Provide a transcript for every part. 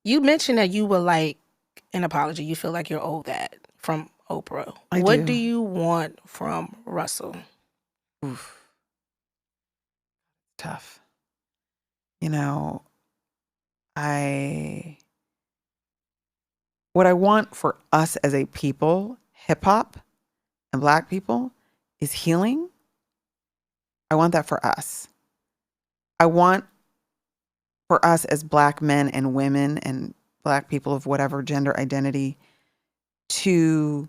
You mentioned that you would like an apology. You feel like you're owed that from Oprah. I What do. do you want from Russell? Oof. Tough. You know, what I want for us as a people, hip hop and Black people, is healing. I want that for us. I want for us as Black men and women and Black people of whatever gender identity to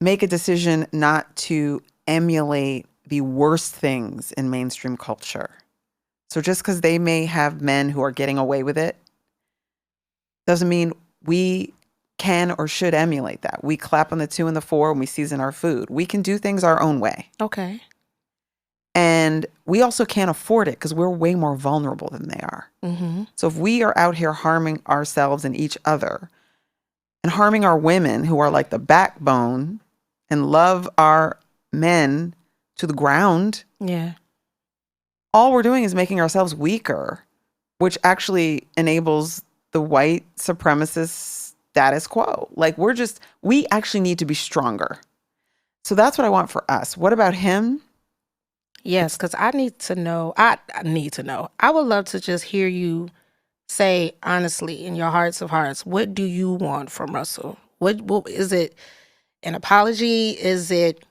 make a decision not to emulate the worst things in mainstream culture. So just because they may have men who are getting away with it doesn't mean we can or should emulate that. We clap on the 2 and the 4 when we season our food. We can do things our own way. Okay. And we also can't afford it because we're way more vulnerable than they are. Mm-hmm. So if we are out here harming ourselves and each other and harming our women who are like the backbone and love our men to the ground, Yeah. all we're doing is making ourselves weaker, which actually enables the white supremacist status quo. Like we actually need to be stronger. So that's what I want for us. What about him? Yes, because I need to know. I need to know. I would love to just hear you say honestly, in your hearts of hearts, what do you want from Russell? What is it? An apology? Is it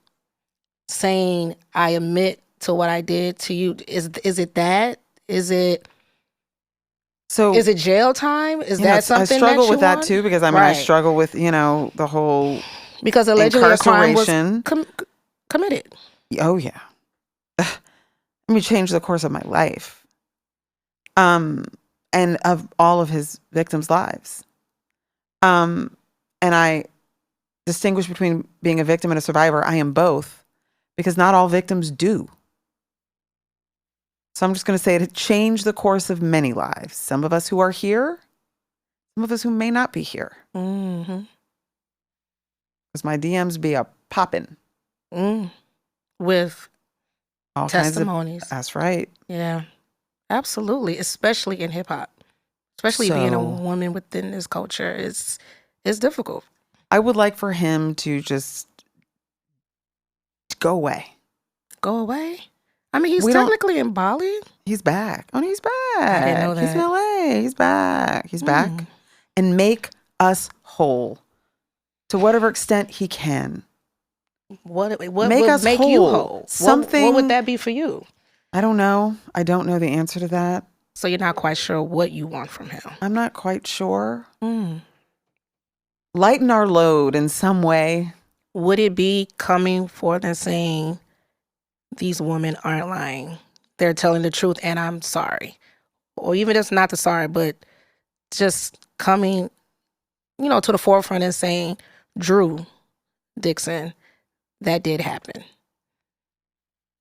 saying I admit to what I did to you? Is it that? Is it jail time? Is that something I struggle that you with that want? too, because I mean, I struggle with, the whole because allegedly a crime was incarceration. committed. Oh yeah. Let me change the course of my life. And of all of his victims' lives. And I distinguish between being a victim and a survivor. I am both, because not all victims do. So I'm just going to say it changed the course of many lives. Some of us who are here, some of us who may not be here. Mm-hmm. Because my DMs be a popping. With all testimonies. That's right. Yeah, absolutely. Especially in hip hop. Especially being a woman within this culture is difficult. I would like for him to just go away. Go away? I mean, he's technically in Bali. He's back. Oh, he's back. I didn't know that. He's in LA. He's back. He's back. And make us whole to whatever extent he can. What make will make whole. You whole? Something. What would that be for you? I don't know. I don't know the answer to that. So you're not quite sure what you want from him? I'm not quite sure. Lighten our load in some way. Would it be coming forth and saying, these women aren't lying, they're telling the truth, and I'm sorry? Or even just not the sorry, but just coming, to the forefront and saying, Drew Dixon, that did happen.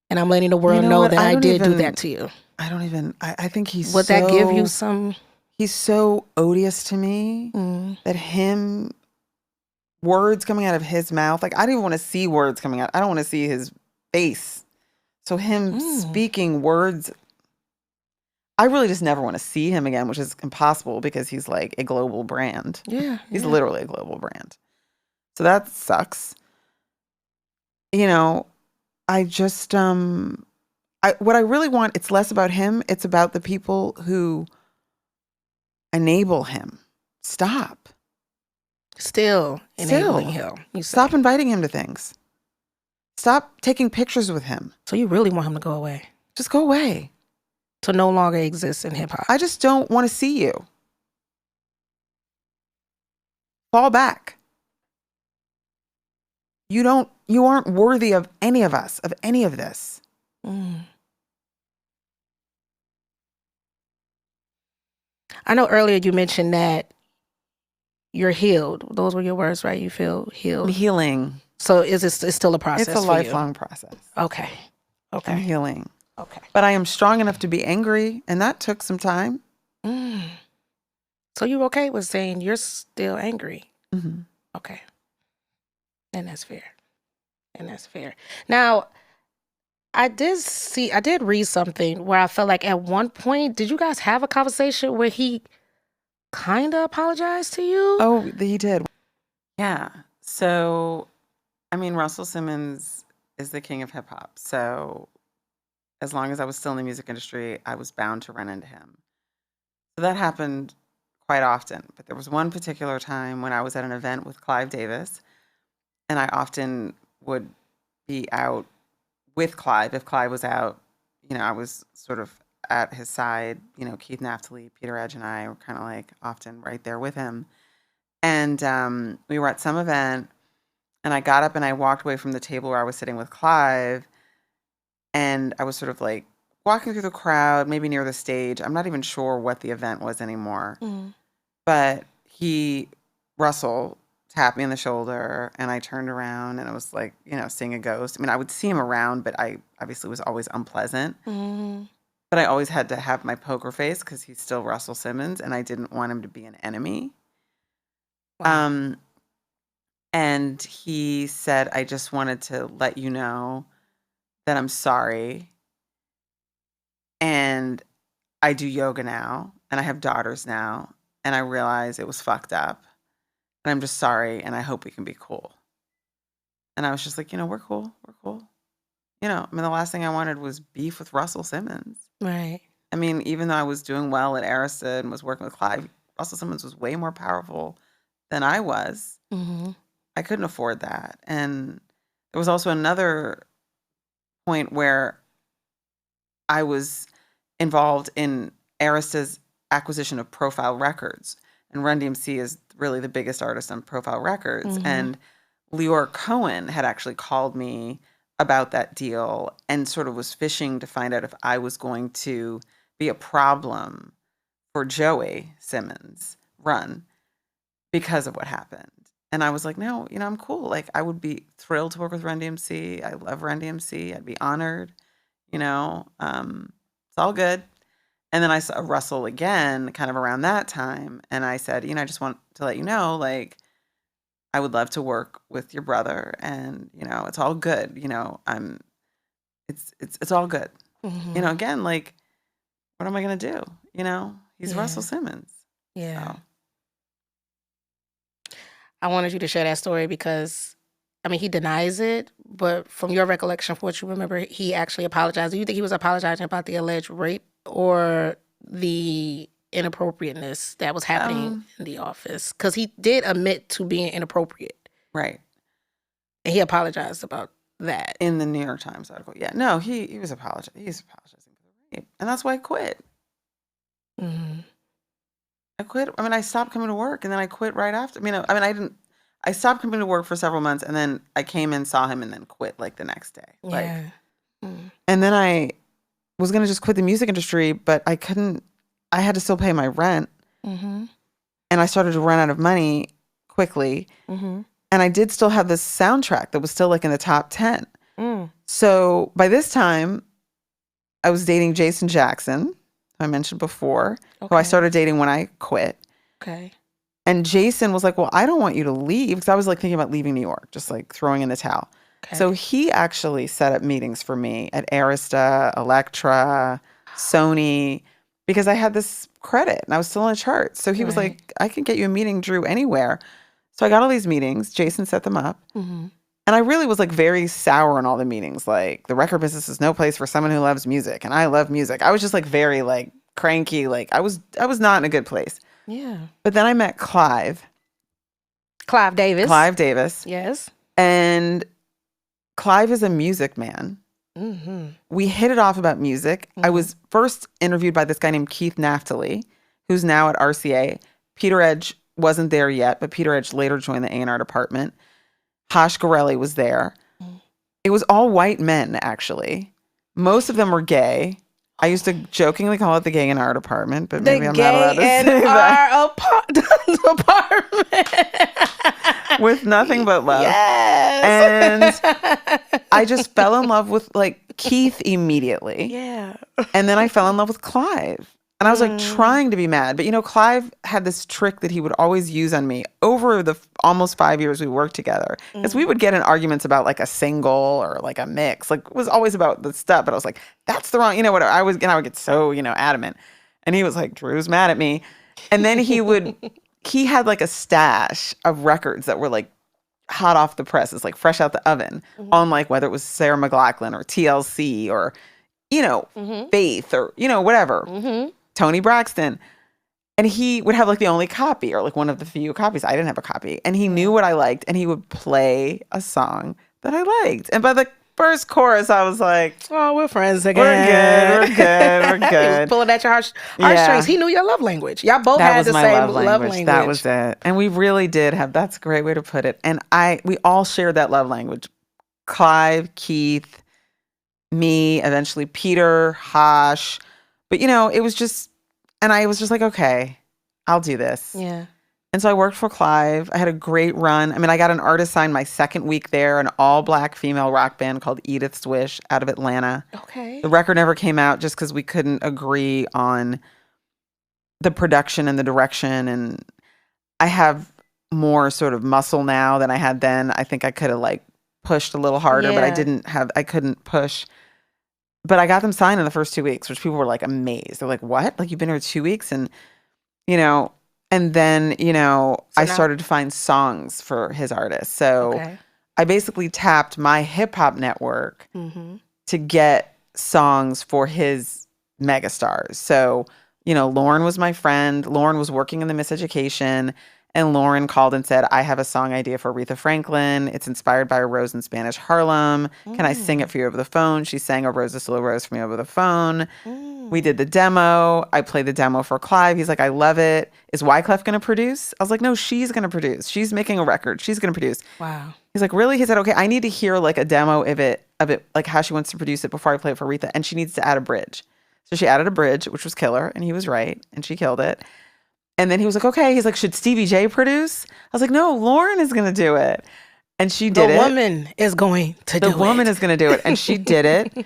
And I'm letting the world know that I did do that to you. I think he's Would that give you some? He's so odious to me that words coming out of his mouth, like I don't even want to see words coming out. I don't want to see his face. So him speaking words, I really just never want to see him again, which is impossible because he's like a global brand. Yeah. He's literally a global brand. So that sucks. I just, what I really want, it's less about him. It's about the people who enable him. Stop. Still enabling him. Stop inviting him to things. Stop taking pictures with him. So you really want him to go away? Just go away. To no longer exist in hip hop. I just don't want to see you. Fall back. You aren't worthy of any of us, of any of this. I know earlier you mentioned that you're healed. Those were your words, right? You feel healed. I'm healing. So it's still a process. It's a lifelong process. Okay. I'm healing. Okay. But I am strong enough to be angry, and that took some time. So you're okay with saying you're still angry? Mm-hmm. Okay. And that's fair. Now, I did read something where I felt like at one point, did you guys have a conversation where he kind of apologized to you. Oh, he did. Yeah. So, I mean, Russell Simmons is the king of hip hop. So, as long as I was still in the music industry, I was bound to run into him. So that happened quite often. But there was one particular time when I was at an event with Clive Davis, and I often would be out with Clive. If Clive was out, I was sort of at his side. Keith Naftali, Peter Edge, and I were kind of like often right there with him. And we were at some event, and I got up and I walked away from the table where I was sitting with Clive, and I was sort of like walking through the crowd, maybe near the stage. I'm not even sure what the event was anymore. But Russell tapped me on the shoulder, and I turned around, and it was like, seeing a ghost. I mean, I would see him around, but I obviously was always unpleasant. But I always had to have my poker face because he's still Russell Simmons, and I didn't want him to be an enemy. Wow. And he said, I just wanted to let you know that I'm sorry. And I do yoga now, and I have daughters now, and I realize it was fucked up. And I'm just sorry, and I hope we can be cool. And I was just like, we're cool. We're cool. I mean, the last thing I wanted was beef with Russell Simmons. Right. I mean, even though I was doing well at Arista and was working with Clive, Russell Simmons was way more powerful than I was. I couldn't afford that. And there was also another point where I was involved in Arista's acquisition of Profile Records. And Run DMC is really the biggest artist on Profile Records. And Leor Cohen had actually called me about that deal and sort of was fishing to find out if I was going to be a problem for Joey Simmons' run because of what happened. And I was like, no, I'm cool. Like, I would be thrilled to work with Run DMC. I love Run DMC. I'd be honored. It's all good. And then I saw Russell again kind of around that time. And I said, I just want to let you know, like, I would love to work with your brother, and it's all good. It's all good. Again, like, what am I gonna do? He's Russell Simmons. Yeah. So. I wanted you to share that story because, I mean, he denies it, but from your recollection, from what you remember, he actually apologized. Do you think he was apologizing about the alleged rape or the inappropriateness that was happening in the office? Because he did admit to being inappropriate. Right. And he apologized about that. In the New York Times article. Yeah. No, he was apologizing. He's apologizing for the rape. And that's why I quit. I quit. I mean, I stopped coming to work, and then I quit right after. I stopped coming to work for several months, and then I came in, saw him, and then quit like the next day. Yeah. And then I was going to just quit the music industry, but I couldn't. I had to still pay my rent. And I started to run out of money quickly. And I did still have this soundtrack that was still like in the top 10. So by this time, I was dating Jason Jackson, who I mentioned before, who I started dating when I quit. Okay. And Jason was like, well, I don't want you to leave, because I was like thinking about leaving New York, just like throwing in the towel. Okay. So he actually set up meetings for me at Arista, Elektra, Sony, because I had this credit and I was still on a chart. So he was like, I can get you a meeting, Drew, anywhere. So I got all these meetings. Jason set them up. And I really was like very sour in all the meetings. Like, the record business is no place for someone who loves music, and I love music. I was just like very like cranky. Like, I was not in a good place. Yeah. But then I met Clive Davis. Yes. And Clive is a music man. We hit it off about music. I was first interviewed by this guy named Keith Naftali, who's now at RCA. Peter Edge wasn't there yet, but Peter Edge later joined the A&R department. Hosh Gorelli was there. It was all white men, actually. Most of them were gay. I used to jokingly call it the gay in our department, but maybe I'm not allowed to say that. Apartment. With nothing but love. Yes. And I just fell in love with like Keith immediately. Yeah. And then I fell in love with Clive. And I was like trying to be mad. But Clive had this trick that he would always use on me over the almost 5 years we worked together. Because we would get in arguments about like a single or like a mix. Like, it was always about the stuff. But I was like, that's the wrong, whatever. I would get so, adamant. And he was like, Drew's mad at me. And then he had like a stash of records that were like hot off the presses, like fresh out the oven, on like whether it was Sarah McLachlan or TLC or, Faith or, whatever, Tony Braxton. And he would have like the only copy or like one of the few copies. I didn't have a copy. And he knew what I liked and he would play a song that I liked. And by the first chorus, I was like, oh, we're friends again. We're good. He was pulling at your heartstrings. He knew your love language. Y'all both had the same love language. That was it. And we really did have, that's a great way to put it. And we all shared that love language. Clive, Keith, me, eventually Peter, Hosh. But, it was just, and I was just like, okay, I'll do this. Yeah. And so I worked for Clive. I had a great run. I mean, I got an artist signed my second week there, an all-black female rock band called Edith's Wish out of Atlanta. Okay. The record never came out just because we couldn't agree on the production and the direction. And I have more sort of muscle now than I had then. I think I could have like pushed a little harder, but I couldn't push. But I got them signed in the first 2 weeks, which people were like amazed. They're like, what? Like, you've been here 2 weeks? And, and then, I started to find songs for his artists. So I basically tapped my hip hop network to get songs for his megastars. So, Lauren was my friend. Lauren was working in the Miseducation. And Lauren called and said, I have a song idea for Aretha Franklin. It's inspired by a rose in Spanish Harlem. Can I sing it for you over the phone? She sang A Rose is Still a Rose for me over the phone. We did the demo. I played the demo for Clive. He's like, I love it. Is Wyclef going to produce? I was like, no, she's going to produce. She's making a record. She's going to produce. Wow. He's like, really? He said, okay, I need to hear like a demo of it, like how she wants to produce it before I play it for Aretha. And she needs to add a bridge. So she added a bridge, which was killer. And he was right. And she killed it. And then he was like, okay. He's like, should Stevie J produce? I was like, no, Lauren is going to do it. And she did it. The woman is going to do it. The woman is going to do it. And she did it.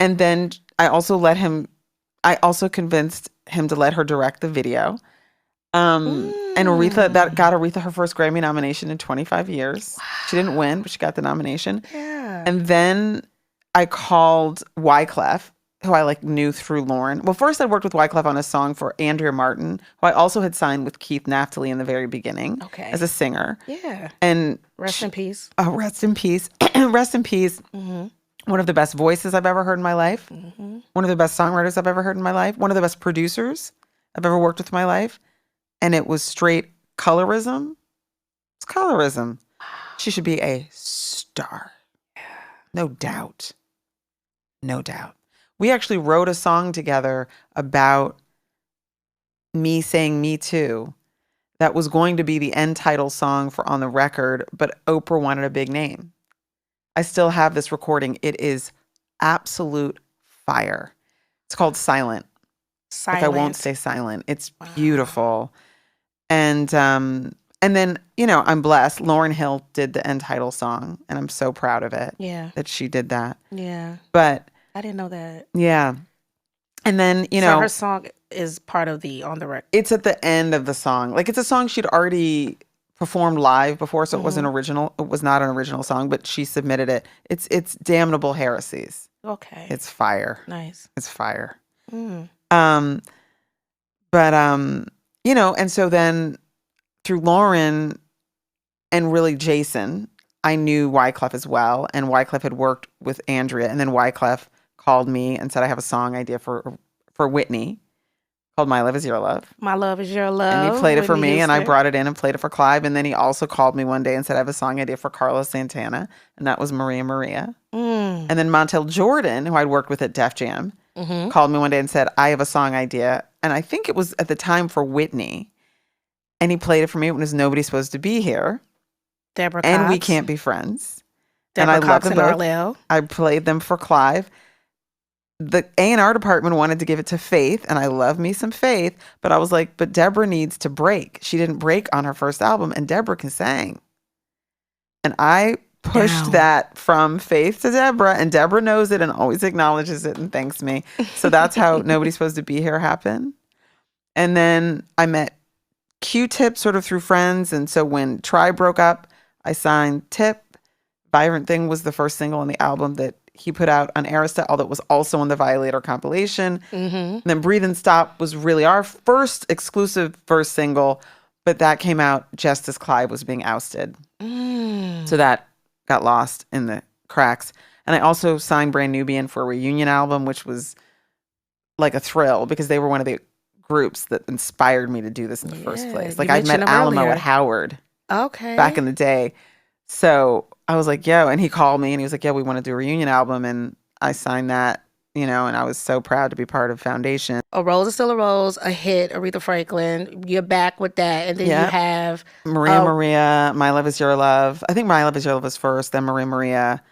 And then I also convinced him to let her direct the video. And that got Aretha her first Grammy nomination in 25 years. Wow. She didn't win, but she got the nomination. Yeah. And then I called Wyclef, who I knew through Lauren. Well, first I worked with Wyclef on a song for Andrea Martin, who I also had signed with Keith Naftali in the very beginning as a singer. Yeah. And rest in peace. Oh, rest in peace. Rest in peace. One of the best voices I've ever heard in my life. One of the best songwriters I've ever heard in my life. One of the best producers I've ever worked with in my life. And it was straight colorism. It's colorism. She should be a star. No doubt. No doubt. We actually wrote a song together about me saying Me Too that was going to be the end title song for On the Record, but Oprah wanted a big name. I still have this recording. It is absolute fire. It's called Silent. Silent. Like I won't stay silent. It's beautiful. And then, I'm blessed. Lauryn Hill did the end title song, and I'm so proud of it. Yeah. That she did that. Yeah. But I didn't know that. Yeah. And then, so her song is part of the On the Record. It's at the end of the song. Like, it's a song she'd already performed live before, so it wasn't original. It was not an original song, but she submitted it. It's Damnable Heresies. Okay. It's fire. Nice. It's fire. And so then through Lauren and really Jason, I knew Wyclef as well. And Wyclef had worked with Andrea. And then Wyclef called me and said, I have a song idea for Whitney called My Love Is Your Love. My Love Is Your Love. And he played it for Whitney me, Houston. and I brought it in and played it for Clive. And then he also called me one day and said, I have a song idea for Carlos Santana. And that was Maria Maria. And then Montel Jordan, who I'd worked with at Def Jam, called me one day and said, I have a song idea. And I think it was at the time for Whitney. And he played it for me. It was Nobody's Supposed to Be Here. Deborah Cox. And We Can't Be Friends. Deborah and I Cox love them and both. Arlelle. I played them for Clive. The A&R department wanted to give it to Faith, and I love me some Faith, but I was like, but Deborah needs to break. She didn't break on her first album, and Deborah can sing. And I pushed that from Faith to Deborah, and Deborah knows it and always acknowledges it and thanks me. So that's how Nobody's Supposed to Be Here happened. And then I met Q-Tip sort of through friends, and so when Try broke up, I signed Tip. Vibrant Thing was the first single on the album that he put out on Arista, although it was also on the Violator compilation. And then Breathe and Stop was really our first exclusive first single, but that came out just as Clive was being ousted. So that got lost in the cracks. And I also signed Brand Nubian for a reunion album, which was like a thrill because they were one of the groups that inspired me to do this in the first place. Like I met Alamo at Howard back in the day. So I was like, yo, and he called me and he was like, yeah, we want to do a reunion album. And I signed that, you know, and I was so proud to be part of Foundation. A Rose is Still a Rose, a hit, Aretha Franklin. You're back with that. And then you have Maria, My Love Is Your Love. I think My Love Is Your Love was first, then Maria.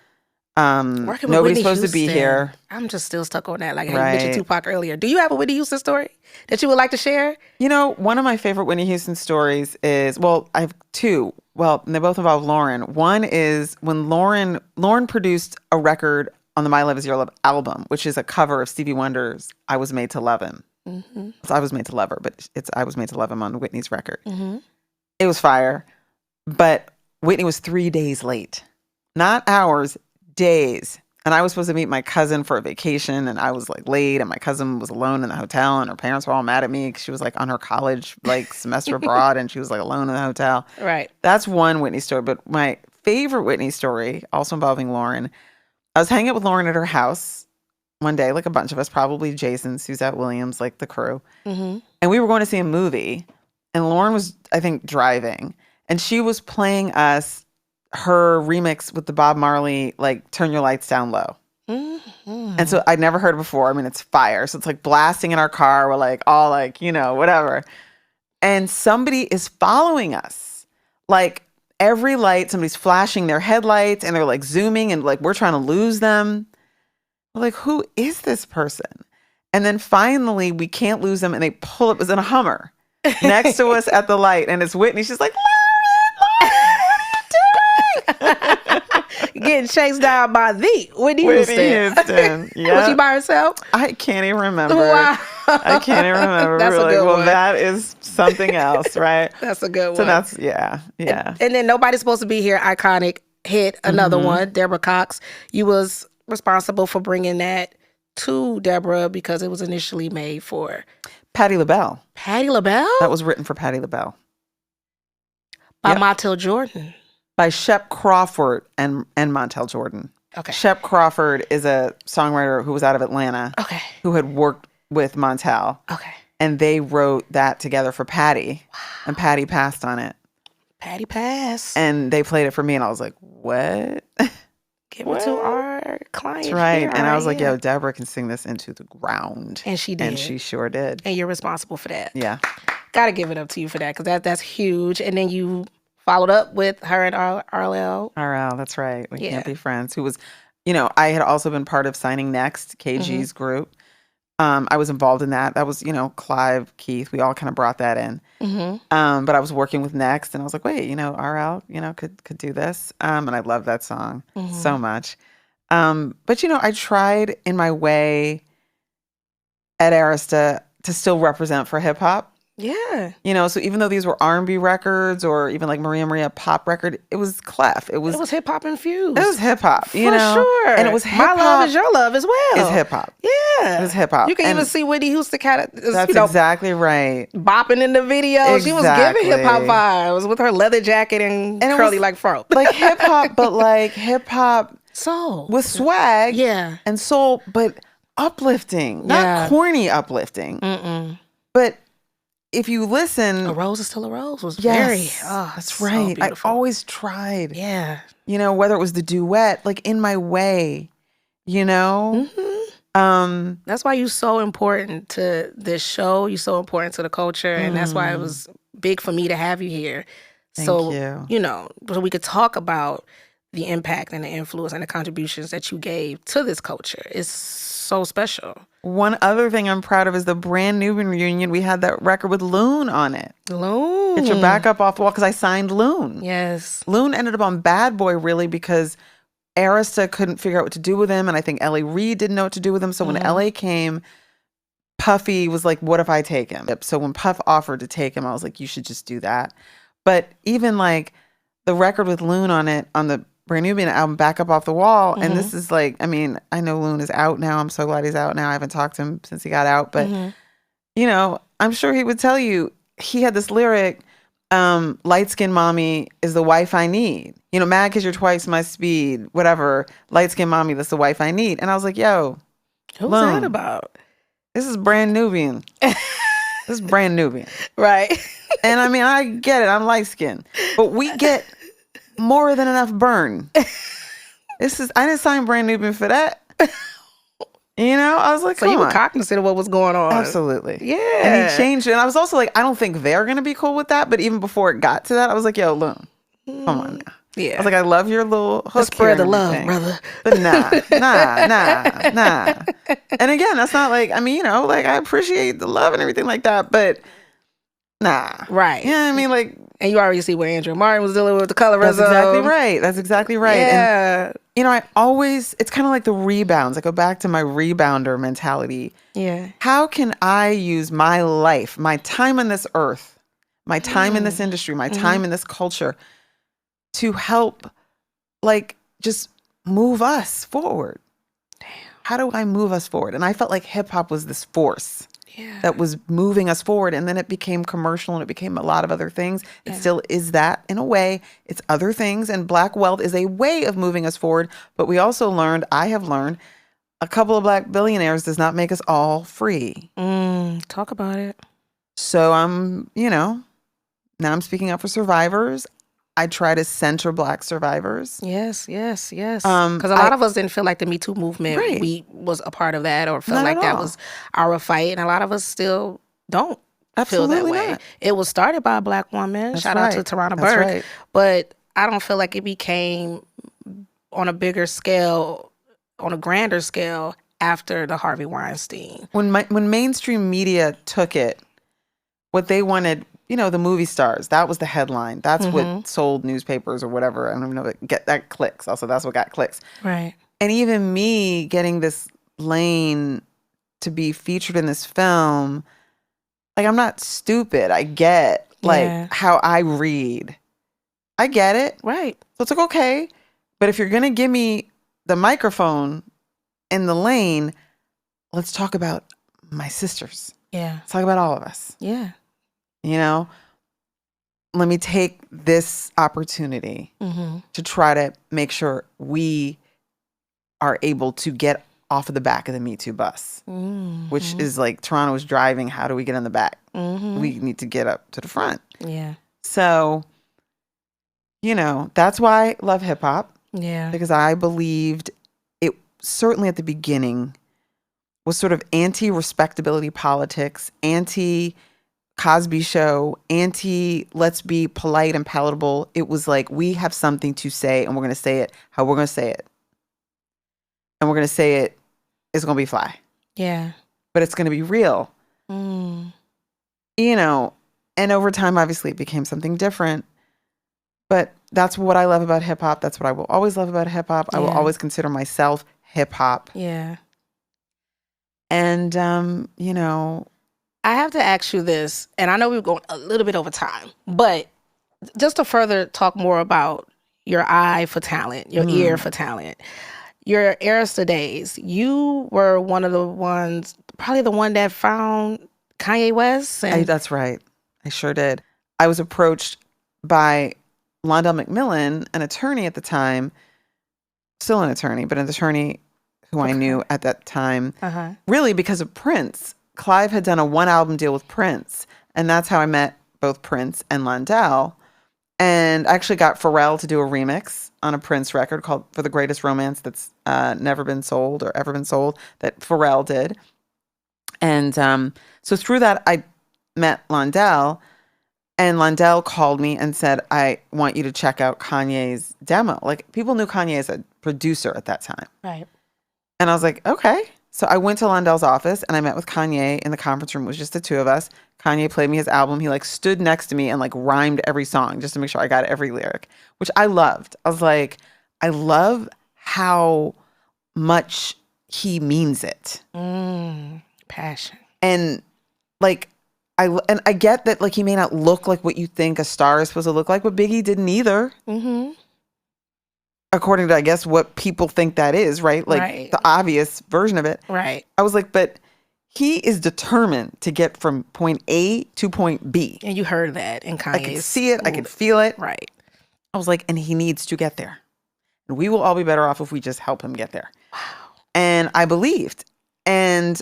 Nobody's Supposed to Be Here. I'm just still stuck on that. Like I mentioned Tupac earlier. Do you have a Whitney Houston story that you would like to share? You know, one of my favorite Whitney Houston stories is, well, I have two. Well, they both involve Lauren. One is when Lauren produced a record on the My Love Is Your Love album, which is a cover of Stevie Wonder's I Was Made to Love Him. So I Was Made to Love Her, but it's I Was Made to Love Him on Whitney's record. It was fire, but Whitney was 3 days late. Not hours, days. And I was supposed to meet my cousin for a vacation, and I was like late, and my cousin was alone in the hotel, and her parents were all mad at me because she was like on her college like semester abroad, and she was like alone in the hotel. Right. That's one Whitney story. But my favorite Whitney story, also involving Lauren, I was hanging out with Lauren at her house one day, like a bunch of us, probably Jason, Suzette Williams, like the crew. And we were going to see a movie, and Lauren was, I think, driving, and she was playing us her remix with the Bob Marley, like Turn Your Lights Down Low. And so I'd never heard it before. I mean, it's fire. So it's like blasting in our car. We're like all like, you know, whatever. And somebody is following us. Like every light, somebody's flashing their headlights and they're like zooming and like we're trying to lose them. We're like, who is this person? And then finally we can't lose them and they pull up. It was in a Hummer next to us at the light. And it's Whitney. She's like, getting chased down by the Whitney Houston. Yeah. Was she by herself? I can't even remember. Wow. I can't even remember. That's We're a good like, well, one. that is something else, right? That's a good one. So that's, yeah. And then Nobody's Supposed to Be Here, iconic hit, another one, Deborah Cox. You was responsible for bringing that to Deborah because it was initially made for Patti LaBelle. Patti LaBelle? That was written for Patti LaBelle. By Montel Jordan. By Shep Crawford and Montel Jordan. Okay. Shep Crawford is a songwriter who was out of Atlanta. Okay. Who had worked with Montel. Okay. And they wrote that together for Patti. Wow. And Patti passed on it. Patti passed. And they played it for me and I was like, what? Give it to our client. That's right. Here, and I was like, yo, Deborah can sing this into the ground. And she did. And she sure did. And you're responsible for that. Yeah. Gotta give it up to you for that because that's huge. And then you followed up with her and RL. RL, that's right. We Can't Be Friends. Who was, you know, I had also been part of Signing Next, KG's group. I was involved in that. That was, you know, Clive, Keith. We all kind of brought that in. But I was working with Next, and I was like, wait, you know, RL, you know, could do this. And I love that song so much. But, you know, I tried in my way at Arista to still represent for hip hop. Yeah. You know, so even though these were R&B records or even like Maria pop record, it was Clef. It was hip hop infused. It was hip hop, you know. Sure. And it was hip hop. My Love Is Your Love as well. It's hip hop. Yeah. It was hip hop. You can even see Whitney Houston kind of, that's exactly right. Bopping in the video. Exactly. She was giving hip hop vibes with her leather jacket and curly like fro. Like hip hop, but like hip hop soul with swag. Yeah. And soul, but uplifting. Not corny uplifting. But if you listen, A Rose is Still a Rose was that's right. So I always tried. Yeah. You know, whether it was the duet, like in my way, you know? That's why you're so important to this show. You're so important to the culture. And that's why it was big for me to have you here. Thank you. You know, so we could talk about the impact and the influence and the contributions that you gave to this culture. It's so special. One other thing I'm proud of is the Brand Nubian reunion. We had that record with Loon on it. Loon. Get Your Back Up Off the Wall, because I signed Loon. Yes. Loon ended up on Bad Boy, really, because Arista couldn't figure out what to do with him, and I think Reid didn't know what to do with him. So when LA came, Puffy was like, what if I take him? So when Puff offered to take him, I was like, you should just do that. But even like the record with Loon on it, on the Brand Nubian album, Back Up Off the Wall. And this is like, I mean, I know Loon is out now. I'm so glad he's out now. I haven't talked to him since he got out. But, you know, I'm sure he would tell you, he had this lyric, light-skinned mommy is the wife I need. You know, mad because you're twice my speed, whatever. Light-skinned mommy, that's the wife I need. And I was like, yo, Who's Loon, that about? this is Brand Nubian. This is Brand Nubian. Right. And I mean, I get it. I'm light-skinned. But we get more than enough burn. I didn't sign Brand Nubian for that. You know, I was like, So come you were on. cognizant of what was going on. Absolutely. Yeah. And he changed it. And I was also like, I don't think they're going to be cool with that. But even before it got to that, I was like, yo, Loon, come on now. Yeah. I was like, I love your little hook. Let's spread here the and love, everything. brother. But nah. And again, that's not like, I mean, you know, like I appreciate the love and everything like that. But nah. Right. Yeah, I mean, like. And you already see where Andrew Martin was dealing with the colorism. That's exactly right. That's exactly right. Yeah. And, you know, it's kind of like the rebounds. I go back to my rebounder mentality. Yeah. How can I use my life, my time on this earth, my time in this industry, my time in this culture to help, like, just move us forward? Damn. How do I move us forward? And I felt like hip hop was this force. Yeah. That was moving us forward. And then it became commercial and it became a lot of other things. It still is that in a way. It's other things. And Black wealth is a way of moving us forward. But we also I have learned, a couple of Black billionaires does not make us all free. Talk about it. So now I'm speaking up for survivors. I try to center Black survivors. Yes. Because a lot of us didn't feel like the Me Too movement, Right. we was a part of that or felt Not like at that all. was our fight. And a lot of us still don't Absolutely feel that way. not. It was started by a Black woman. That's Shout out to right. Tarana That's Burke. right. But I don't feel like it became on a bigger scale, on a grander scale after the Harvey Weinstein. When mainstream media took it, what they wanted, the movie stars, that was the headline. That's what sold newspapers or whatever. I don't even know if that clicks. Also, that's what got clicks. Right. And even me getting this lane to be featured in this film, like, I'm not stupid. I get how I read. I get it. Right. So it's like, okay, but if you're going to give me the microphone in the lane, let's talk about my sisters. Yeah. Let's talk about all of us. Yeah. Let me take this opportunity to try to make sure we are able to get off of the back of the Me Too bus, which is like Toronto is driving. How do we get in the back? We need to get up to the front. Yeah. So, that's why I love hip hop. Yeah. Because I believed it certainly at the beginning was sort of anti-respectability politics, anti-Cosby Show, anti-let's be polite and palatable. It was like, we have something to say and we're going to say it how we're going to say it. And we're going to say it's going to be fly. Yeah. But it's going to be real. And over time, obviously, it became something different. But that's what I love about hip hop. That's what I will always love about hip hop. I will always consider myself hip hop. Yeah. And, I have to ask you this, and I know we're going a little bit over time, but just to further talk more about your eye for talent, your ear for talent, your Arista days, you were one of the ones, probably the one that found Kanye West. That's right. I sure did. I was approached by Londell McMillan, an attorney at the time, still an attorney, but an attorney who I knew at that time, really because of Prince. Clive had done a 1-album deal with Prince, and that's how I met both Prince and Londell. And I actually got Pharrell to do a remix on a Prince record called For the Greatest Romance that's never been sold or ever been sold, that Pharrell did. And so through that, I met Londell, and Londell called me and said, I want you to check out Kanye's demo. Like, people knew Kanye as a producer at that time. Right. And I was like, okay. So I went to Londell's office and I met with Kanye in the conference room. It was just the two of us. Kanye played me his album. He stood next to me and rhymed every song just to make sure I got every lyric, which I loved. I was like, I love how much he means it. Passion. And I get that he may not look like what you think a star is supposed to look like, but Biggie didn't either. according to, I guess, what people think that is, right? Like the obvious version of it. Right. I was like, but he is determined to get from point A to point B. And you heard that in Kanye's. I could see it. I could feel it. Right. I was like, and he needs to get there. And we will all be better off if we just help him get there. Wow. And I believed. And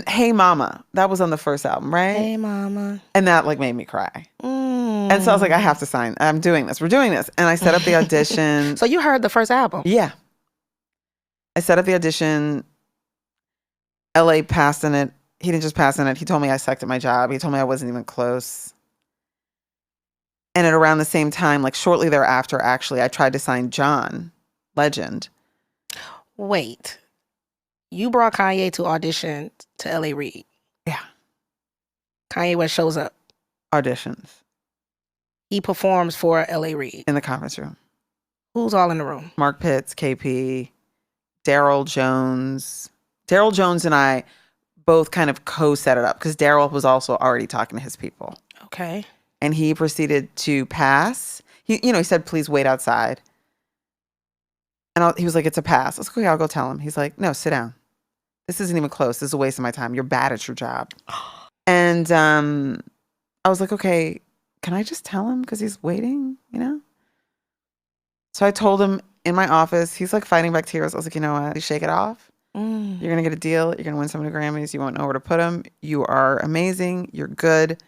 Hey Mama, that was on the first album, right? Hey Mama. And that like made me cry. And so I was like, I have to sign. I'm doing this. We're doing this. And I set up the audition. So you heard the first album? Yeah. I set up the audition. LA passed in it. He didn't just pass in it. He told me I sucked at my job. He told me I wasn't even close. And at around the same time, like shortly thereafter, actually, I tried to sign John Legend. Wait. You brought Kanye to audition to LA Reid. Yeah. Kanye West shows up. Auditions. He performs for LA Reid. In the conference room. Who's all in the room? Mark Pitts, KP, Daryl Jones. Daryl Jones and I both kind of co-set it up because Daryl was also already talking to his people. Okay. And he proceeded to pass. He said, please wait outside. And he was like, it's a pass. I was like, okay, I'll go tell him. He's like, no, sit down. This isn't even close. This is a waste of my time. You're bad at your job. And I was like, okay, can I just tell him because he's waiting, So I told him in my office, he's like fighting back tears. I was like, you know what? You shake it off. You're going to get a deal. You're going to win some of the Grammys. You won't know where to put them. You are amazing. You're good.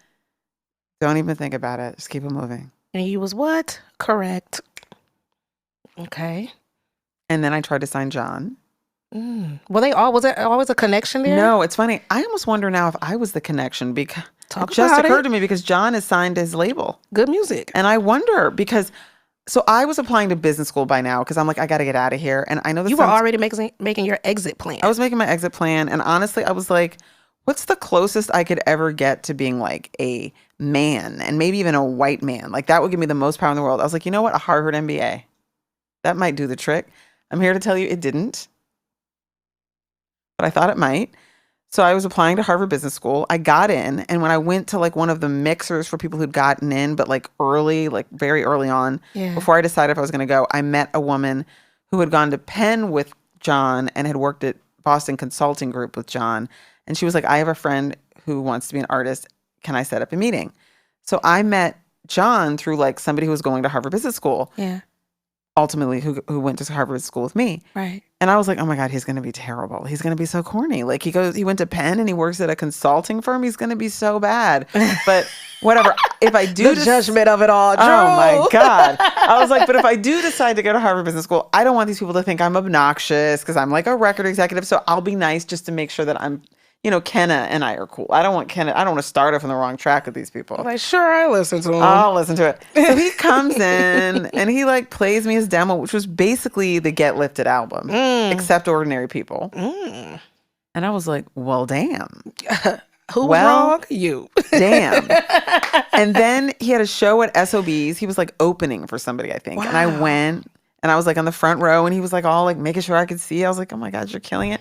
Don't even think about it. Just keep it moving. And he was what? Correct. Okay. And then I tried to sign John. Was there always a connection there? No, it's funny. I almost wonder now if I was the connection because Talk it just about occurred it. to me because John is signed to his label. Good music. And I wonder because, so I was applying to business school by now because I'm like, I got to get out of here. And I know this you were already making your exit plan. I was making my exit plan. And honestly, I was like, what's the closest I could ever get to being like a man and maybe even a white man? Like that would give me the most power in the world. I was like, you know what? A Harvard MBA. That might do the trick. I'm here to tell you it didn't. But I thought it might. So I was applying to Harvard Business School. I got in. And when I went to like one of the mixers for people who'd gotten in, but like early, like very early on, before I decided if I was going to go, I met a woman who had gone to Penn with John and had worked at Boston Consulting Group with John. And she was like, I have a friend who wants to be an artist. Can I set up a meeting? So I met John through like somebody who was going to Harvard Business School. Yeah. Ultimately, who went to Harvard School with me. Right. And I was like, oh my God, he's going to be terrible. He's going to be so corny. Like he went to Penn and he works at a consulting firm. He's going to be so bad. But whatever. If I do the judgment of it all, Drew. Oh my God. I was like, but if I do decide to go to Harvard Business School, I don't want these people to think I'm obnoxious because I'm like a record executive. So I'll be nice just to make sure that I'm, Kenna and I are cool. I don't want to start off on the wrong track with these people. Like, sure, I listen to him. I'll listen to it. So he comes in and he like plays me his demo, which was basically the Get Lifted album, except Ordinary People. And I was like, well, damn. Who was wrong? You. Damn. And then he had a show at SOBs. He was like opening for somebody, I think. Wow. And I went and I was like on the front row and he was like all like making sure I could see. I was like, oh my God, you're killing it.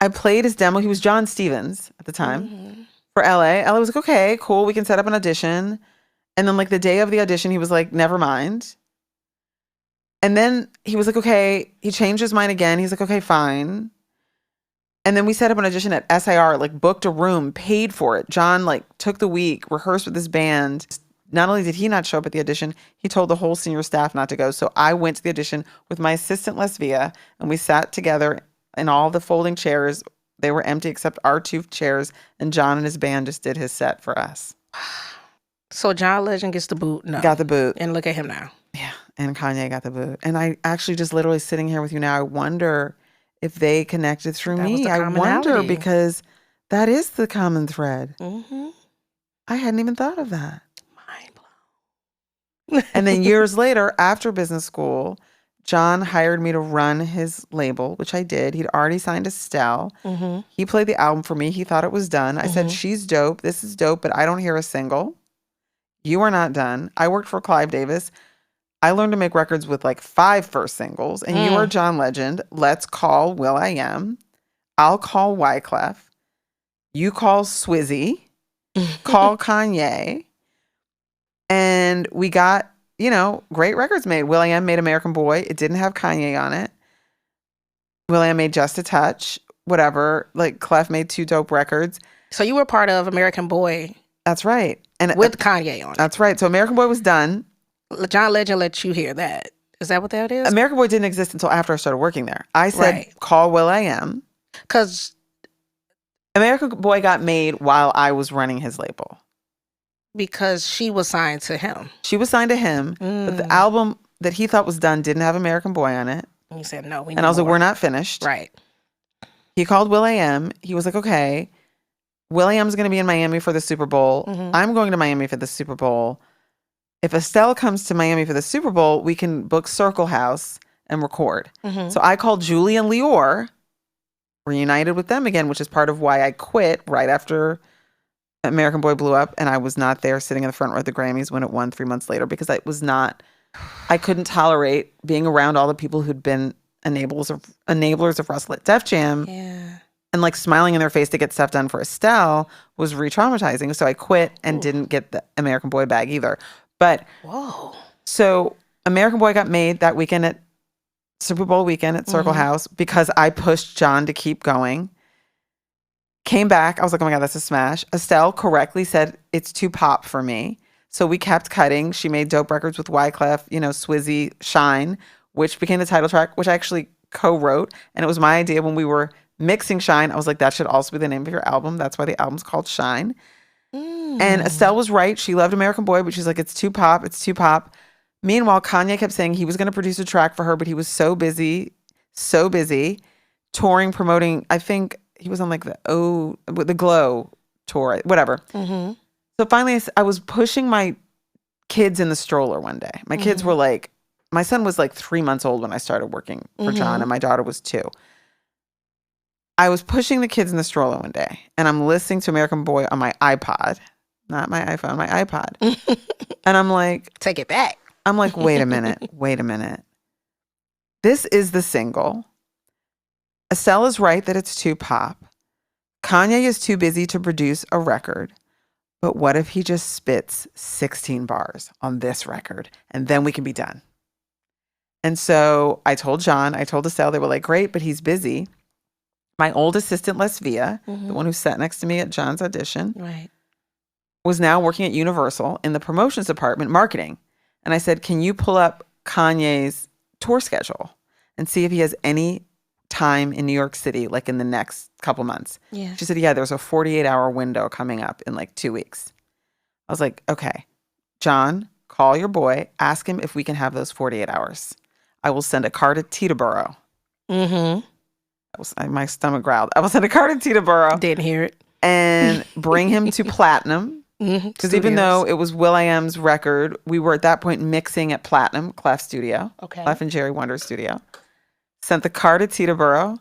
I played his demo. He was John Stevens at the time for LA. LA was like, okay, cool. We can set up an audition. And then like the day of the audition, he was like, never mind. And then he was like, okay. He changed his mind again. He's like, okay, fine. And then we set up an audition at SIR, like booked a room, paid for it. John like took the week, rehearsed with his band. Not only did he not show up at the audition, he told the whole senior staff not to go. So I went to the audition with my assistant, Lesvia, and we sat together in all the folding chairs. They were empty except our two chairs, and John and his band just did his set for us. So John Legend gets the boot. No. Got the boot. And look at him now. Yeah, and Kanye got the boot. And I actually just literally sitting here with you now, I wonder if they connected through me. I wonder because that is the common thread. I hadn't even thought of that. Mind blown. And then years later, after business school, John hired me to run his label, which I did. He'd already signed Estelle. He played the album for me. He thought it was done. I said, she's dope. This is dope, but I don't hear a single. You are not done. I worked for Clive Davis. I learned to make records with like 5 first singles. And you are John Legend. Let's call will.i.am. I'll call Wyclef. You call Swizzy. Call Kanye. And we got great records made. will.i.am made American Boy. It didn't have Kanye on it. will.i.am made Just a Touch, whatever. Like, Clef made 2 dope records. So you were part of American Boy. That's right. And with Kanye on it. That's right. So American Boy was done. John Legend let you hear that. Is that what that is? American Boy didn't exist until after I started working there. I said, call will.i.am. Because American Boy got made while I was running his label. Because she was signed to him. She was signed to him, but the album that he thought was done didn't have American Boy on it. And he said, no, we need And I was more. like, we're not finished. Right. He called will.i.am. He was like, okay, will.i.am's going to be in Miami for the Super Bowl. I'm going to Miami for the Super Bowl. If Estelle comes to Miami for the Super Bowl, we can book Circle House and record. So I called Julie and Lior, reunited with them again, which is part of why I quit right after American Boy blew up, and I was not there sitting in the front row at the Grammys when it won 3 months later, because I couldn't tolerate being around all the people who'd been enablers of Russell at Def Jam. Yeah. And like smiling in their face to get stuff done for Estelle was re-traumatizing. So I quit and didn't get the American Boy bag either. But so American Boy got made that weekend at Super Bowl weekend at Circle House because I pushed John to keep going. Came back. I was like, oh my God, that's a smash. Estelle correctly said, it's too pop for me. So we kept cutting. She made dope records with Wyclef, Swizzy, Shine, which became the title track, which I actually co-wrote. And it was my idea when we were mixing Shine. I was like, that should also be the name of your album. That's why the album's called Shine. And Estelle was right. She loved American Boy, but she's like, it's too pop. It's too pop. Meanwhile, Kanye kept saying he was going to produce a track for her, but he was so busy, touring, promoting. I think he was on like the Glow tour, whatever. So finally, I was pushing my kids in the stroller one day. My kids were like, my son was like 3 months old when I started working for John, and my daughter was 2. I was pushing the kids in the stroller one day, and I'm listening to American Boy on my iPod, not my iPhone, my iPod. And I'm like, take it back. I'm like, wait a minute. This is the single. Estelle is right that it's too pop. Kanye is too busy to produce a record. But what if he just spits 16 bars on this record, and then we can be done? And so I told John, I told Estelle, they were like, great, but he's busy. My old assistant, Les Villa, the one who sat next to me at John's audition, was now working at Universal in the promotions department, marketing. And I said, can you pull up Kanye's tour schedule and see if he has any time in New York City, like in the next couple months? Yeah. She said, yeah, there's a 48-hour window coming up in like 2 weeks. I was like, okay, John, call your boy, ask him if we can have those 48 hours. I will send a car to Teterboro. My stomach growled. I will send a car to Teterboro. Didn't hear it. And bring him to Platinum. Because even though it was will.i.am's record, we were at that point mixing at Platinum, Clef Studio. Clef and Jerry Wonder's studio. Sent the car to Teterboro.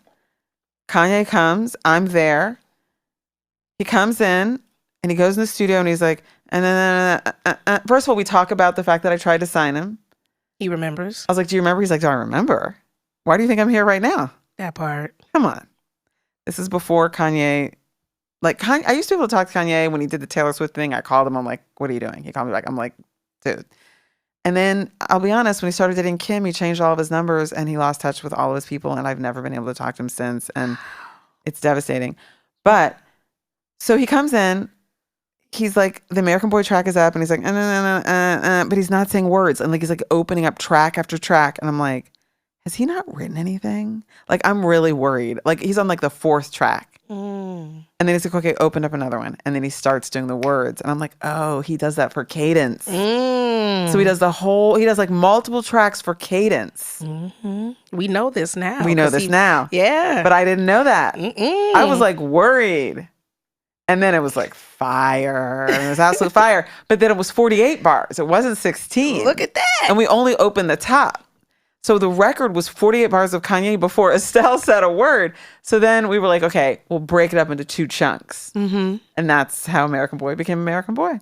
Kanye comes. I'm there. He comes in and he goes in the studio and he's like, first of all, we talk about the fact that I tried to sign him. He remembers. I was like, do you remember? He's like, do I remember? Why do you think I'm here right now? That part. Come on. This is before Kanye. Like, Kanye, I used to be able to talk to Kanye when he did the Taylor Swift thing. I called him. I'm like, what are you doing? He called me back. I'm like, dude. And then I'll be honest, when he started dating Kim, he changed all of his numbers and he lost touch with all of his people. And I've never been able to talk to him since. And it's devastating. But so he comes in. He's like, the American Boy track is up. And he's like, but he's not saying words. And like, he's like opening up track after track. And I'm like, has he not written anything? Like, I'm really worried. Like, he's on like the 4th track. And then he's like, okay, open up another one. And then he starts doing the words. And I'm like, oh, he does that for cadence. So he does like multiple tracks for cadence. We know this now. Now. Yeah. But I didn't know that. I was like worried. And then it was like fire. And it was absolute fire. But then it was 48 bars. It wasn't 16. Look at that. And we only opened the top. So the record was 48 bars of Kanye before Estelle said a word. So then we were like, okay, we'll break it up into 2 chunks. And that's how American Boy became American Boy.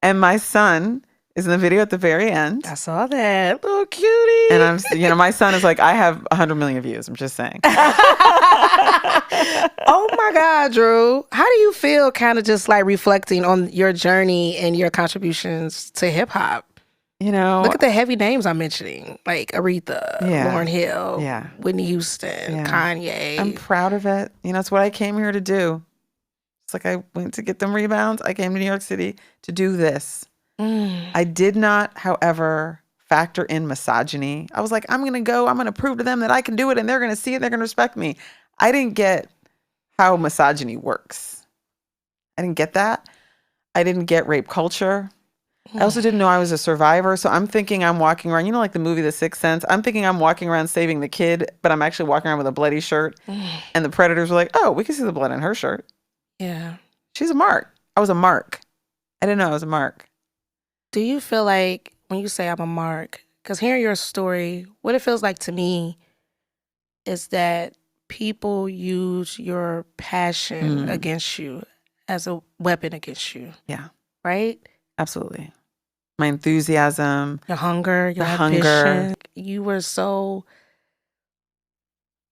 And my son is in the video at the very end. I saw that. Little cutie. And my son is like, I have 100 million views. I'm just saying. Oh my God, Drew. How do you feel kind of just like reflecting on your journey and your contributions to hip hop? You know, Look at the heavy names I'm mentioning, like Aretha, Yeah. Lauryn Hill, Yeah. Whitney Houston, Yeah. Kanye. I'm proud of it. You know, it's what I came here to do. It's like I went to get them rebounds. I came to New York City to do this. I did not, however, factor in misogyny. I was like, I'm going to prove to them that I can do it and they're going to see it. They're going to respect me. I didn't get how misogyny works. I didn't get that. I didn't get rape culture. I also didn't know I was a survivor. So I'm thinking I'm walking around, like the movie The Sixth Sense. I'm thinking I'm walking around saving the kid, but I'm actually walking around with a bloody shirt. And the predators were like, oh, we can see the blood on her shirt. Yeah. She's a mark. I was a mark. I didn't know I was a mark. Do you feel like when you say I'm a mark, because hearing your story, what it feels like to me is that people use your passion against you as a weapon against you. Yeah. Right? Absolutely. My enthusiasm. Your hunger, your ambition. Hunger. You were so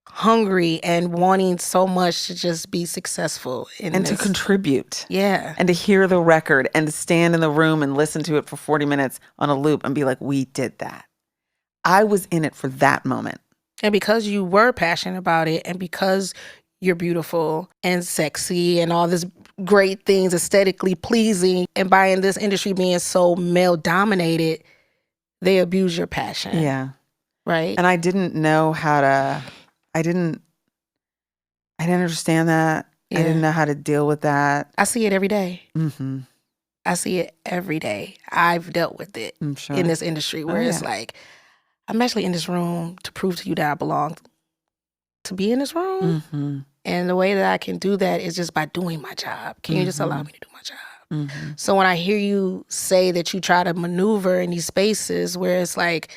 hungry and wanting so much to just be successful and to contribute. Yeah. And to hear the record and to stand in the room and listen to it for 40 minutes on a loop and be like, we did that. I was in it for that moment. And because you were passionate about it and because you're beautiful and sexy and all this great things, aesthetically pleasing, and by in this industry being so male dominated, they abuse your passion. Yeah. Right? And I didn't know how to, I didn't understand that. Yeah. I didn't know how to deal with that. I see it every day. Mm-hmm. I see it every day. I've dealt with it in this industry where it's like, I'm actually in this room to prove to you that I belong to be in this room. Mm-hmm. And the way that I can do that is just by doing my job. Can you just allow me to do my job? Mm-hmm. So when I hear you say that you try to maneuver in these spaces where it's like,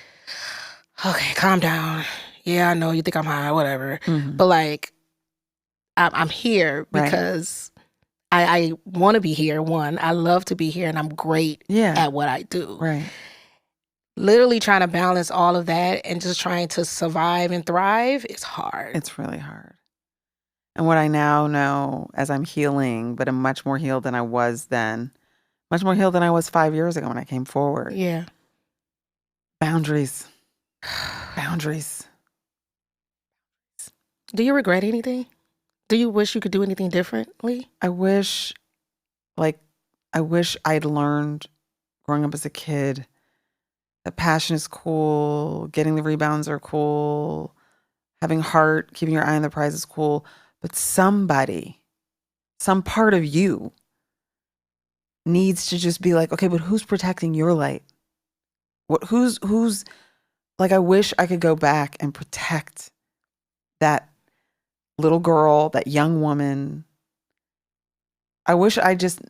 okay, calm down. Yeah, I know you think I'm high, whatever. Mm-hmm. But like, I'm here because I want to be here. One, I love to be here and I'm great at what I do. Right. Literally trying to balance all of that and just trying to survive and thrive is hard. It's really hard. And what I now know as I'm healing, but I'm much more healed than I was then, much more healed than I was 5 years ago when I came forward. Yeah. Boundaries. Boundaries. Do you regret anything? Do you wish you could do anything differently? I wish I'd learned growing up as a kid that passion is cool, getting the rebounds are cool, having heart, keeping your eye on the prize is cool. But somebody, some part of you needs to just be like, okay, but who's protecting your light? Who's like, I wish I could go back and protect that little girl, that young woman. I wish I just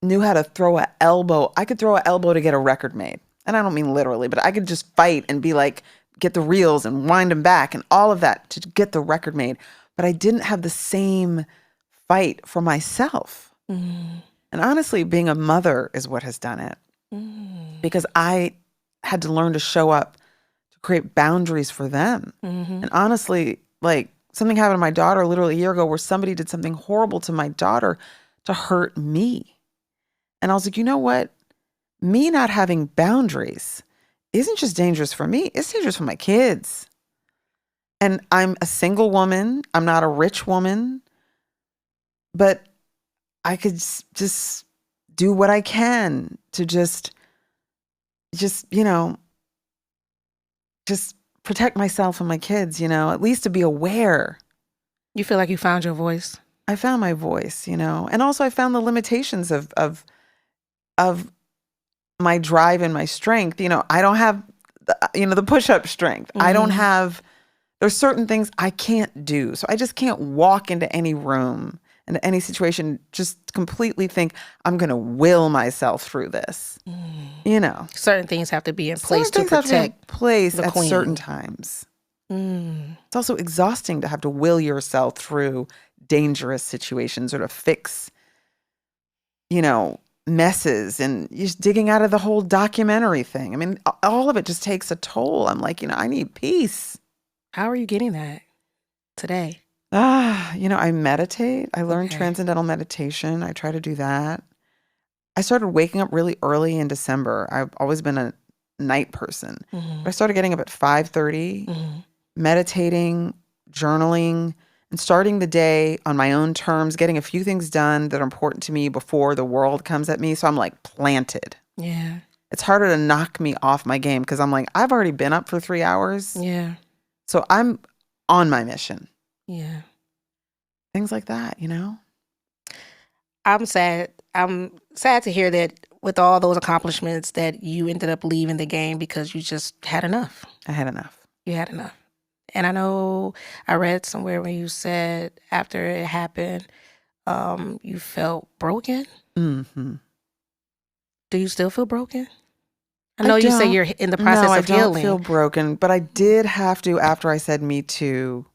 knew how to throw an elbow. I could throw an elbow to get a record made. And I don't mean literally, but I could just fight and be like, get the reels and wind them back and all of that to get the record made. But I didn't have the same fight for myself. Mm. And honestly, being a mother is what has done it. Mm. Because I had to learn to show up to create boundaries for them. Mm-hmm. And honestly, like something happened to my daughter literally a year ago where somebody did something horrible to my daughter to hurt me. And I was like, you know what? Me not having boundaries isn't just dangerous for me. It's dangerous for my kids. And I'm a single woman. I'm not a rich woman. But I could just do what I can to just protect myself and my kids, at least to be aware. You feel like you found your voice? I found my voice, and also I found the limitations of my drive and my strength. I don't have, the push-up strength. Mm-hmm. I don't have, there's certain things I can't do. So I just can't walk into any room, into any situation, just completely think I'm going to will myself through this. Certain things have to be in place to protect at certain times. It's also exhausting to have to will yourself through dangerous situations or to fix, messes and just digging out of the whole documentary thing. I mean, all of it just takes a toll. I'm like, I need peace. How are you getting that today? I meditate. I learned transcendental meditation. I try to do that. I started waking up really early in December. I've always been a night person. But I started getting up at 5:30, meditating, journaling, and starting the day on my own terms, getting a few things done that are important to me before the world comes at me. So I'm like planted. Yeah. It's harder to knock me off my game because I'm like, I've already been up for 3 hours. Yeah. So I'm on my mission. Yeah. Things like that, you know? I'm sad. I'm sad to hear that with all those accomplishments that you ended up leaving the game because you just had enough. I had enough. You had enough. And I know I read somewhere when you said after it happened, you felt broken. Mm-hmm. Do you still feel broken? I know you say you're in the process of healing. healing. I don't feel broken, but I did have to, after I said Me Too,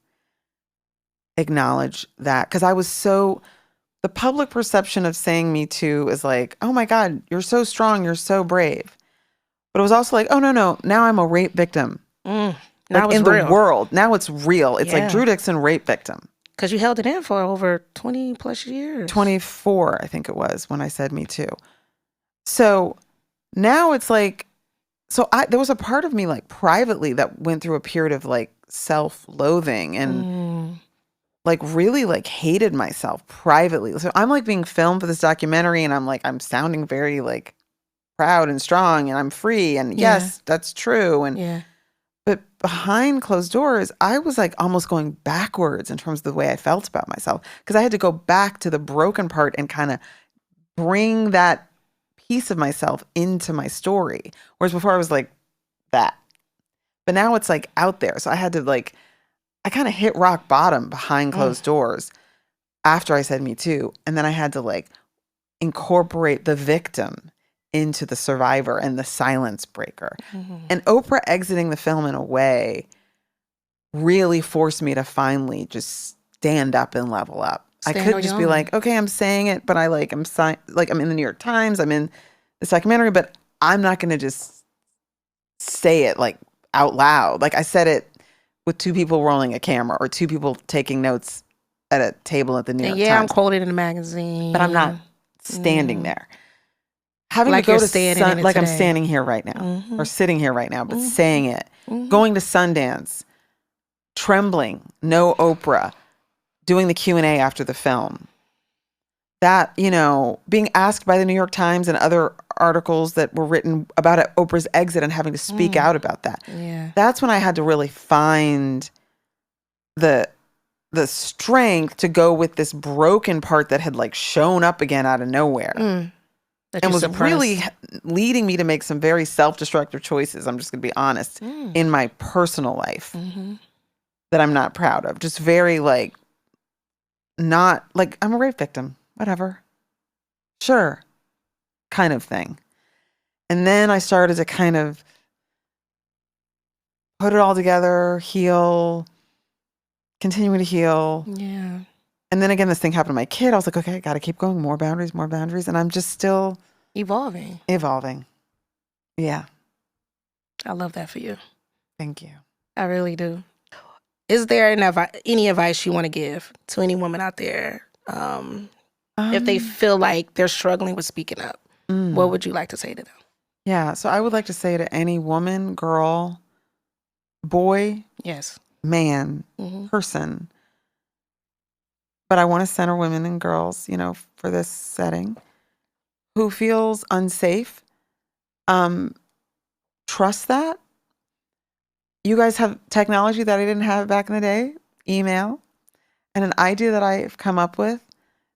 acknowledge that. Because I was the public perception of saying Me Too is like, oh my God, you're so strong, you're so brave. But it was also like, oh no, now I'm a rape victim. Now like it's in real. The world, now it's real. It's like Drew Dixon, rape victim. Because you held it in for over 20 plus years. 24, I think it was, when I said Me Too. So now it's like, there was a part of me like privately that went through a period of like self-loathing and like really like hated myself privately. So I'm like being filmed for this documentary and I'm sounding very like proud and strong and I'm free and yes, that's true. And but behind closed doors, I was like almost going backwards in terms of the way I felt about myself because I had to go back to the broken part and kind of bring that piece of myself into my story. Whereas before I was like that. But now it's like out there. So I had to like, I kind of hit rock bottom behind closed doors after I said Me Too. And then I had to like incorporate the victim into the survivor and the silence breaker. And Oprah exiting the film in a way really forced me to finally just stand up and level up. I could just be like, okay, I'm saying it, but I'm in the New York Times, I'm in this documentary, but I'm not going to just say it like out loud. Like I said it with two people rolling a camera or two people taking notes at a table at the New York Times. I'm quoted in the magazine. But I'm not standing there. Having like to go to like I'm standing here right now or sitting here right now, but saying it, going to Sundance, trembling, no Oprah, doing the Q&A after the film. That, being asked by the New York Times and other articles that were written about Oprah's exit and having to speak out about that. Yeah. That's when I had to really find the strength to go with this broken part that had like shown up again out of nowhere. And was really leading me to make some very self-destructive choices. I'm just going to be honest in my personal life that I'm not proud of. Just very like, not like I'm a rape victim, whatever. Sure. Kind of thing. And then I started to kind of put it all together, heal, continuing to heal. Yeah. And then again, this thing happened to my kid. I was like, okay, I got to keep going. More boundaries. And I'm just still evolving. Yeah. I love that for you. Thank you. I really do. Is there any advice you want to give to any woman out there if they feel like they're struggling with speaking up? What would you like to say to them? Yeah, so I would like to say to any woman, girl, boy, man, person, but I want to center women and girls, for this setting, who feels unsafe, trust that. You guys have technology that I didn't have back in the day, email, and an idea that I've come up with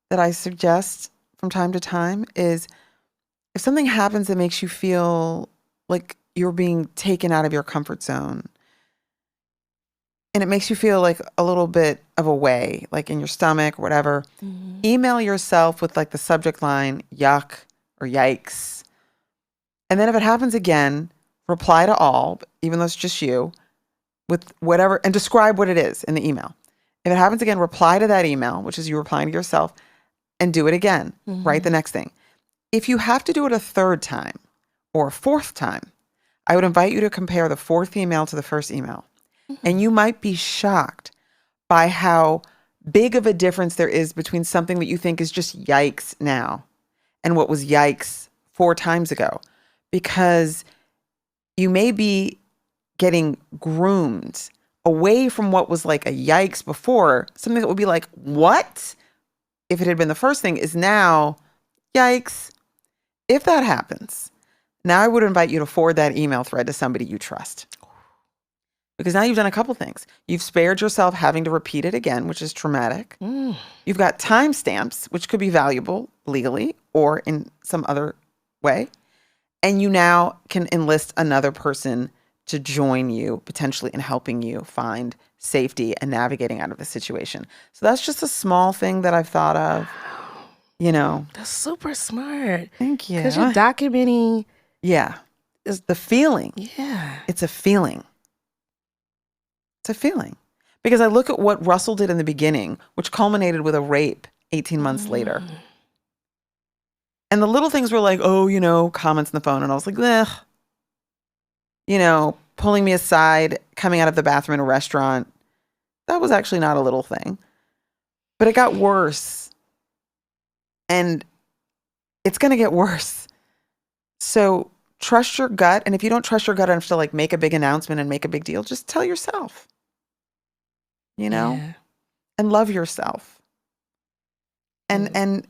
that I suggest from time to time is if something happens that makes you feel like you're being taken out of your comfort zone and it makes you feel like a little bit of a way, like in your stomach or whatever, email yourself with like the subject line, yuck or yikes. And then if it happens again, reply to all, even though it's just you, with whatever, and describe what it is in the email. If it happens again, reply to that email, which is you replying to yourself, and do it again. Write the next thing. If you have to do it a third time or a fourth time, I would invite you to compare the fourth email to the first email. And you might be shocked by how big of a difference there is between something that you think is just yikes now and what was yikes 4 times ago. Because you may be getting groomed away from what was like a yikes before. Something that would be like, what? If it had been the first thing, is now, yikes. If that happens, now I would invite you to forward that email thread to somebody you trust. Because now you've done a couple things. You've spared yourself having to repeat it again, which is traumatic. You've got timestamps, which could be valuable legally or in some other way. And you now can enlist another person to join you potentially in helping you find safety and navigating out of the situation. So that's just a small thing that I've thought of, you know. That's super smart. Thank you. Because you're documenting. Yeah. It's the feeling. Yeah. It's a feeling. It's a feeling. Because I look at what Russell did in the beginning, which culminated with a rape 18 months later. And the little things were like, oh, you know, comments on the phone. And I was like, ugh. You know, pulling me aside, coming out of the bathroom in a restaurant. That was actually not a little thing. But it got worse. And it's going to get worse. So trust your gut. And if you don't trust your gut enough to like make a big announcement and make a big deal, just tell yourself, you know, and love yourself. And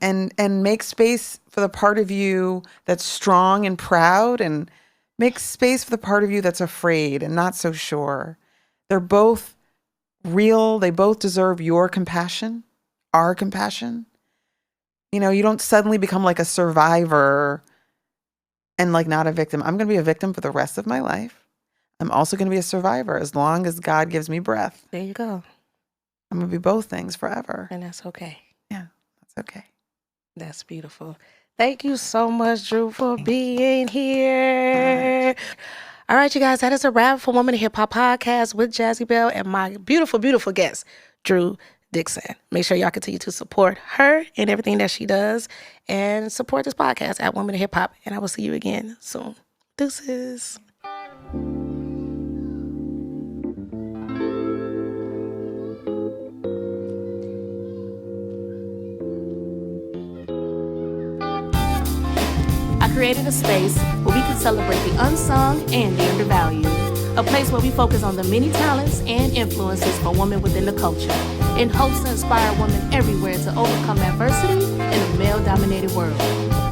make space for the part of you that's strong and proud, and make space for the part of you that's afraid and not so sure. They're both real. They both deserve your compassion, our compassion. You know, you don't suddenly become like a survivor and like not a victim. I'm going to be a victim for the rest of my life. I'm also going to be a survivor as long as God gives me breath. There you go. I'm going to be both things forever. And that's okay. Yeah, that's okay. That's beautiful. Thank you so much, Drew, for being here. All right, you guys, that is a wrap for Woman in Hip Hop Podcast with Jazzie Belle and my beautiful, beautiful guest, Drew Dixon. Make sure y'all continue to support her and everything that she does, and support this podcast at Woman in Hip Hop. And I will see you again soon. Deuces. I created a space where we can celebrate the unsung and the undervalued. A place where we focus on the many talents and influences for women within the culture, and hopes to inspire women everywhere to overcome adversity in a male-dominated world.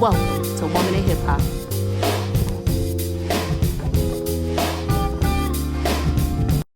Welcome to Woman in Hip Hop.